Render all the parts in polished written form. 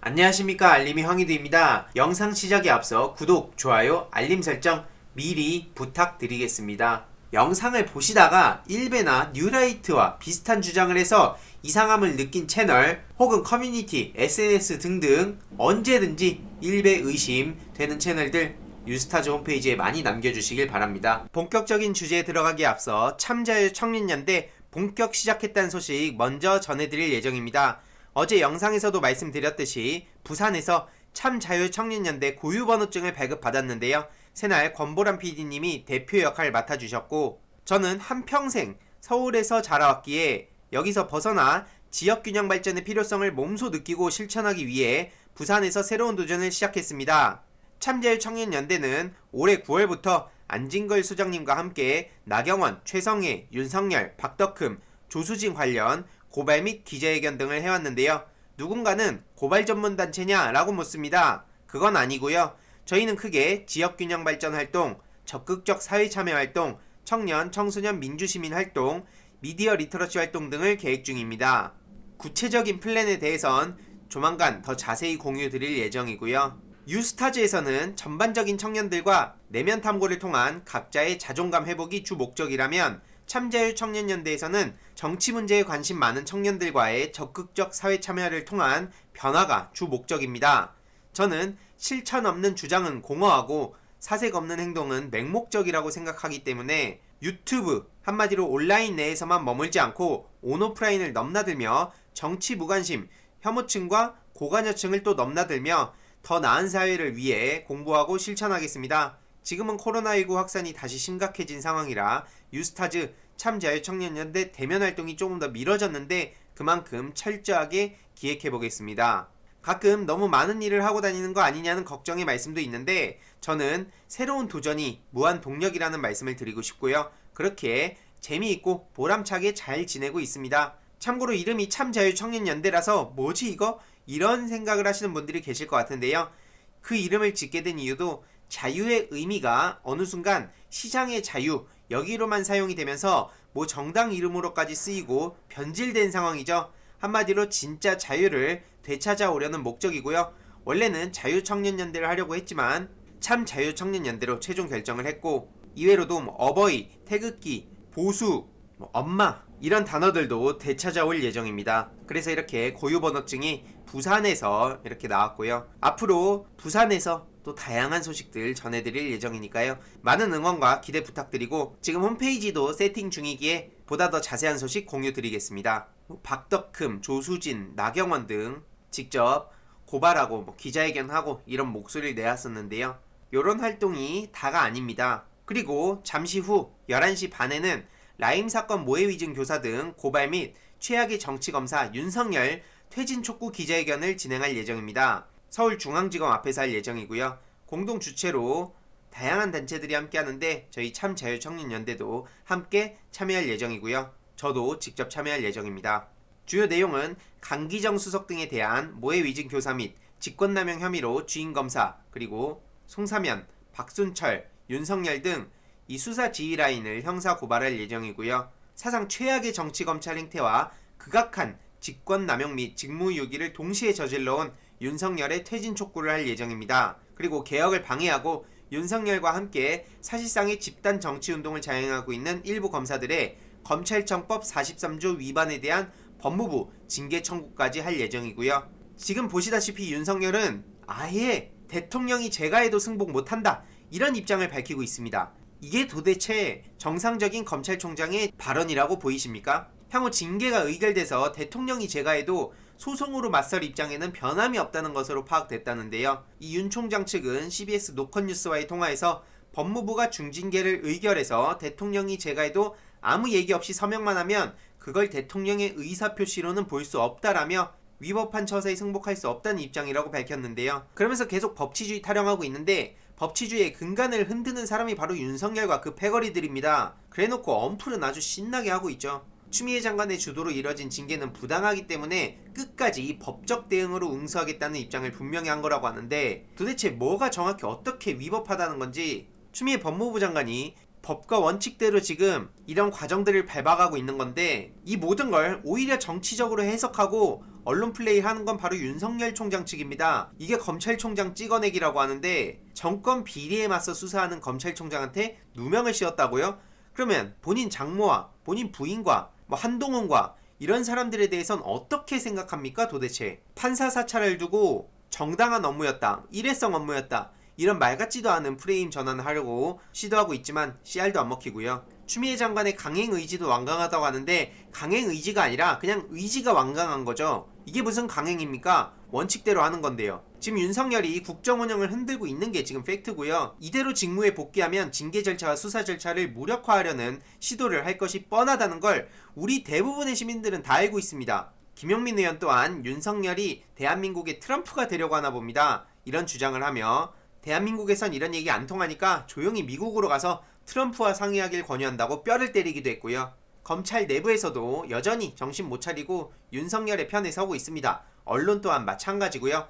안녕하십니까, 알림이 황희두입니다. 영상 시작에 앞서 구독, 좋아요, 알림 설정 미리 부탁드리겠습니다. 영상을 보시다가 일베나 뉴라이트와 비슷한 주장을 해서 이상함을 느낀 채널 혹은 커뮤니티, SNS 등등 언제든지 일베 의심되는 채널들 뉴스타즈 홈페이지에 많이 남겨주시길 바랍니다. 본격적인 주제에 들어가기에 앞서 참자유 청년연대 본격 시작했다는 소식 먼저 전해드릴 예정입니다. 어제 영상에서도 말씀드렸듯이 부산에서 참자유청년연대 고유번호증을 발급받았는데요. 새날 권보람 PD님이 대표 역할을 맡아주셨고, 저는 한평생 서울에서 자라왔기에 여기서 벗어나 지역균형 발전의 필요성을 몸소 느끼고 실천하기 위해 부산에서 새로운 도전을 시작했습니다. 참자유청년연대는 올해 9월부터 안진걸 소장님과 함께 나경원, 최성애, 윤석열, 박덕흠, 조수진 관련 고발 및 기자회견 등을 해왔는데요. 누군가는 고발 전문 단체냐 라고 묻습니다. 그건 아니고요. 저희는 크게 지역균형 발전 활동, 적극적 사회참여 활동, 청년, 청소년 민주시민 활동, 미디어 리터러시 활동 등을 계획 중입니다. 구체적인 플랜에 대해선 조만간 더 자세히 공유 드릴 예정이고요. 뉴스타즈에서는 전반적인 청년들과 내면 탐구를 통한 각자의 자존감 회복이 주 목적이라면 참자유 청년연대에서는 정치 문제에 관심 많은 청년들과의 적극적 사회 참여를 통한 변화가 주 목적입니다. 저는 실천 없는 주장은 공허하고 사색 없는 행동은 맹목적이라고 생각하기 때문에 유튜브, 한마디로 온라인 내에서만 머물지 않고 온오프라인을 넘나들며 정치 무관심, 혐오층과 고관여층을 또 넘나들며 더 나은 사회를 위해 공부하고 실천하겠습니다. 지금은 코로나19 확산이 다시 심각해진 상황이라 뉴스타즈 참자유청년연대 대면 활동이 조금 더 미뤄졌는데 그만큼 철저하게 기획해보겠습니다. 가끔 너무 많은 일을 하고 다니는 거 아니냐는 걱정의 말씀도 있는데 저는 새로운 도전이 무한 동력이라는 말씀을 드리고 싶고요. 그렇게 재미있고 보람차게 잘 지내고 있습니다. 참고로 이름이 참자유청년연대라서 뭐지 이거? 이런 생각을 하시는 분들이 계실 것 같은데요. 그 이름을 짓게 된 이유도 자유의 의미가 어느 순간 시장의 자유 여기로만 사용이 되면서 뭐 정당 이름으로까지 쓰이고 변질된 상황이죠. 한마디로 진짜 자유를 되찾아오려는 목적이고요. 원래는 자유청년연대를 하려고 했지만 참자유청년연대로 최종 결정을 했고, 이외로도 어버이, 태극기, 보수, 엄마 이런 단어들도 되찾아올 예정입니다. 그래서 이렇게 고유번호증이 부산에서 이렇게 나왔고요. 앞으로 부산에서 또 다양한 소식들 전해드릴 예정이니까요. 많은 응원과 기대 부탁드리고 지금 홈페이지도 세팅 중이기에 보다 더 자세한 소식 공유드리겠습니다. 박덕흠, 조수진, 나경원 등 직접 고발하고 기자회견하고 이런 목소리를 내왔었는데요. 이런 활동이 다가 아닙니다. 그리고 잠시 후 11시 반에는 라임 사건 모해 위증 교사 등 고발 및 최악의 정치검사 윤석열 퇴진 촉구 기자회견을 진행할 예정입니다. 서울중앙지검 앞에서 할 예정이고요. 공동 주최로 다양한 단체들이 함께 하는데 저희 참자유청년연대도 함께 참여할 예정이고요. 저도 직접 참여할 예정입니다. 주요 내용은 강기정 수석 등에 대한 모해 위증 교사 및 직권남용 혐의로 주임검사 그리고 송사면, 박순철, 윤석열 등 이 수사 지휘 라인을 형사 고발할 예정이고요. 사상 최악의 정치검찰 행태와 극악한 직권남용 및 직무유기를 동시에 저질러온 윤석열의 퇴진 촉구를 할 예정입니다. 그리고 개혁을 방해하고 윤석열과 함께 사실상의 집단 정치운동을 자행하고 있는 일부 검사들의 검찰청법 43조 위반에 대한 법무부 징계 청구까지 할 예정이고요. 지금 보시다시피 윤석열은 아예 대통령이 제가 해도 승복 못한다 이런 입장을 밝히고 있습니다. 이게 도대체 정상적인 검찰총장의 발언이라고 보이십니까? 향후 징계가 의결돼서 대통령이 제가 해도 소송으로 맞설 입장에는 변함이 없다는 것으로 파악됐다는데요. 이 윤 총장 측은 CBS 노컷뉴스와의 통화에서 법무부가 중징계를 의결해서 대통령이 제가 해도 아무 얘기 없이 서명만 하면 그걸 대통령의 의사표시로는 볼 수 없다라며 위법한 처사에 승복할 수 없다는 입장이라고 밝혔는데요. 그러면서 계속 법치주의 타령하고 있는데 법치주의의 근간을 흔드는 사람이 바로 윤석열과 그 패거리들입니다. 그래놓고 언플은 아주 신나게 하고 있죠. 추미애 장관의 주도로 이뤄진 징계는 부당하기 때문에 끝까지 법적 대응으로 응수하겠다는 입장을 분명히 한 거라고 하는데 도대체 뭐가 정확히 어떻게 위법하다는 건지 추미애 법무부 장관이 법과 원칙대로 지금 이런 과정들을 밟아가고 있는 건데, 이 모든 걸 오히려 정치적으로 해석하고 언론 플레이 하는 건 바로 윤석열 총장 측입니다. 이게 검찰총장 찍어내기라고 하는데, 정권 비리에 맞서 수사하는 검찰총장한테 누명을 씌웠다고요? 그러면 본인 장모와 본인 부인과 뭐 한동훈과 이런 사람들에 대해선 어떻게 생각합니까 도대체? 판사 사찰을 두고 정당한 업무였다, 일회성 업무였다, 이런 말 같지도 않은 프레임 전환을 하려고 시도하고 있지만 씨알도 안 먹히고요. 추미애 장관의 강행 의지도 완강하다고 하는데, 강행 의지가 아니라 그냥 의지가 완강한 거죠. 이게 무슨 강행입니까? 원칙대로 하는 건데요. 지금 윤석열이 국정 운영을 흔들고 있는 게 지금 팩트고요. 이대로 직무에 복귀하면 징계 절차와 수사 절차를 무력화하려는 시도를 할 것이 뻔하다는 걸 우리 대부분의 시민들은 다 알고 있습니다. 김용민 의원 또한 윤석열이 대한민국의 트럼프가 되려고 하나 봅니다. 이런 주장을 하며, 대한민국에선 이런 얘기 안 통하니까 조용히 미국으로 가서 트럼프와 상의하길 권유한다고 뼈를 때리기도 했고요. 검찰 내부에서도 여전히 정신 못 차리고 윤석열의 편에 서고 있습니다. 언론 또한 마찬가지고요.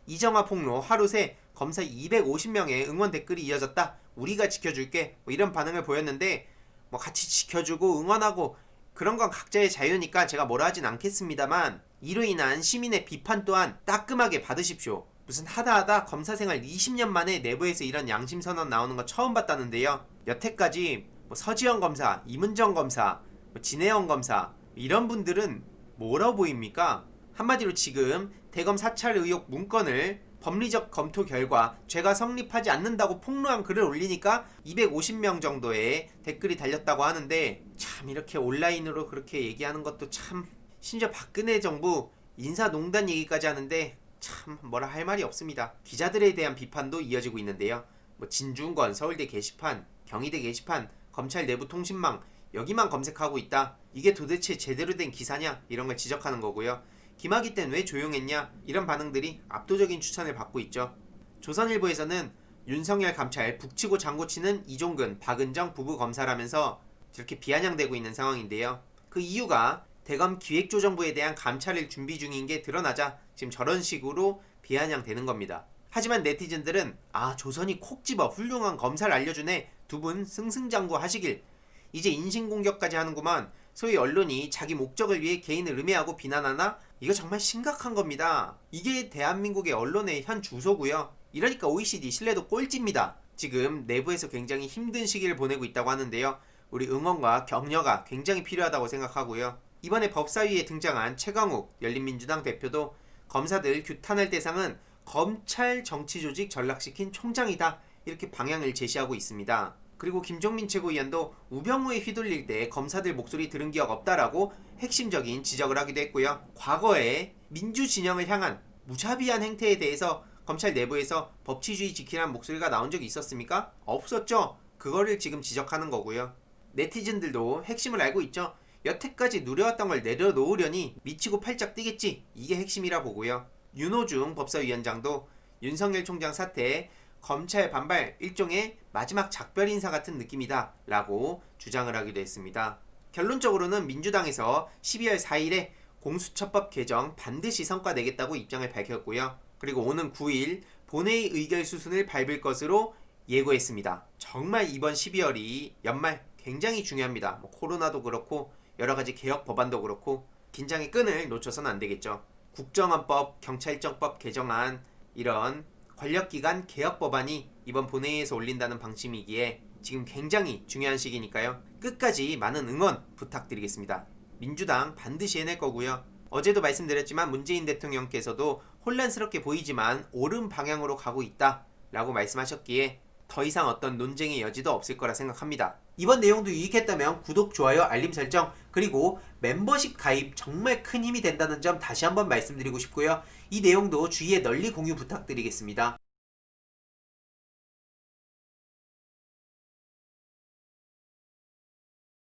이정화 폭로 하루 새 검사 250명의 응원 댓글이 이어졌다, 우리가 지켜줄게, 뭐 이런 반응을 보였는데, 뭐 같이 지켜주고 응원하고 그런 건 각자의 자유니까 제가 뭐라 하진 않겠습니다만, 이로 인한 시민의 비판 또한 따끔하게 받으십시오. 무슨 하다하다 검사 생활 20년 만에 내부에서 이런 양심선언 나오는 거 처음 봤다는데요. 여태까지 뭐 서지현 검사, 이문정 검사, 뭐 진해영 검사, 이런 분들은 뭐라고 보입니까? 한마디로 지금 대검 사찰 의혹 문건을 법리적 검토 결과 죄가 성립하지 않는다고 폭로한 글을 올리니까 250명 정도의 댓글이 달렸다고 하는데, 참 이렇게 온라인으로 그렇게 얘기하는 것도 참, 심지어 박근혜 정부 인사농단 얘기까지 하는데 참 뭐라 할 말이 없습니다. 기자들에 대한 비판도 이어지고 있는데요. 뭐 진중권 서울대 게시판, 경희대 게시판, 검찰 내부 통신망, 여기만 검색하고 있다, 이게 도대체 제대로 된 기사냐, 이런 걸 지적하는 거고요. 김학의 땐 왜 조용했냐, 이런 반응들이 압도적인 추천을 받고 있죠. 조선일보에서는 윤석열 감찰 북치고 장구치는 이종근, 박은정 부부 검사라면서 저렇게 비아냥대고 있는 상황인데요. 그 이유가 대검 기획조정부에 대한 감찰을 준비 중인 게 드러나자 지금 저런 식으로 비아냥대는 겁니다. 하지만 네티즌들은 조선이 콕 집어 훌륭한 검사를 알려주네, 두 분 승승장구 하시길, 이제 인신공격까지 하는구만, 소위 언론이 자기 목적을 위해 개인을 음해하고 비난하나? 이거 정말 심각한 겁니다. 이게 대한민국의 언론의 현 주소고요. 이러니까 OECD 신뢰도 꼴찌입니다. 지금 내부에서 굉장히 힘든 시기를 보내고 있다고 하는데요. 우리 응원과 격려가 굉장히 필요하다고 생각하고요. 이번에 법사위에 등장한 최강욱 열린민주당 대표도 검사들 규탄할 대상은 검찰 정치조직 전락시킨 총장이다, 이렇게 방향을 제시하고 있습니다. 그리고 김종민 최고위원도 우병우에 휘둘릴 때 검사들 목소리 들은 기억 없다라고 핵심적인 지적을 하기도 했고요. 과거에 민주진영을 향한 무자비한 행태에 대해서 검찰 내부에서 법치주의 지키라는 목소리가 나온 적이 있었습니까? 없었죠. 그거를 지금 지적하는 거고요. 네티즌들도 핵심을 알고 있죠. 여태까지 누려왔던 걸 내려놓으려니 미치고 팔짝 뛰겠지, 이게 핵심이라 보고요. 윤호중 법사위원장도 윤석열 총장 사태에 검찰 반발, 일종의 마지막 작별 인사 같은 느낌이다 라고 주장을 하기도 했습니다. 결론적으로는 민주당에서 12월 4일에 공수처법 개정 반드시 성과 내겠다고 입장을 밝혔고요. 그리고 오는 9일 본회의 의결 수순을 밟을 것으로 예고했습니다. 정말 이번 12월이 연말 굉장히 중요합니다. 코로나도 그렇고 여러가지 개혁 법안도 그렇고 긴장의 끈을 놓쳐서는 안 되겠죠. 국정원법, 경찰청법 개정안, 이런 권력기관 개혁 법안이 이번 본회의에서 올린다는 방침이기에 지금 굉장히 중요한 시기니까요. 끝까지 많은 응원 부탁드리겠습니다. 민주당 반드시 해낼 거고요. 어제도 말씀드렸지만 문재인 대통령께서도 혼란스럽게 보이지만 옳은 방향으로 가고 있다 라고 말씀하셨기에 더 이상 어떤 논쟁의 여지도 없을 거라 생각합니다. 이번 내용도 유익했다면 구독, 좋아요, 알림 설정, 그리고 멤버십 가입 정말 큰 힘이 된다는 점 다시 한번 말씀드리고 싶고요. 이 내용도 주위에 널리 공유 부탁드리겠습니다.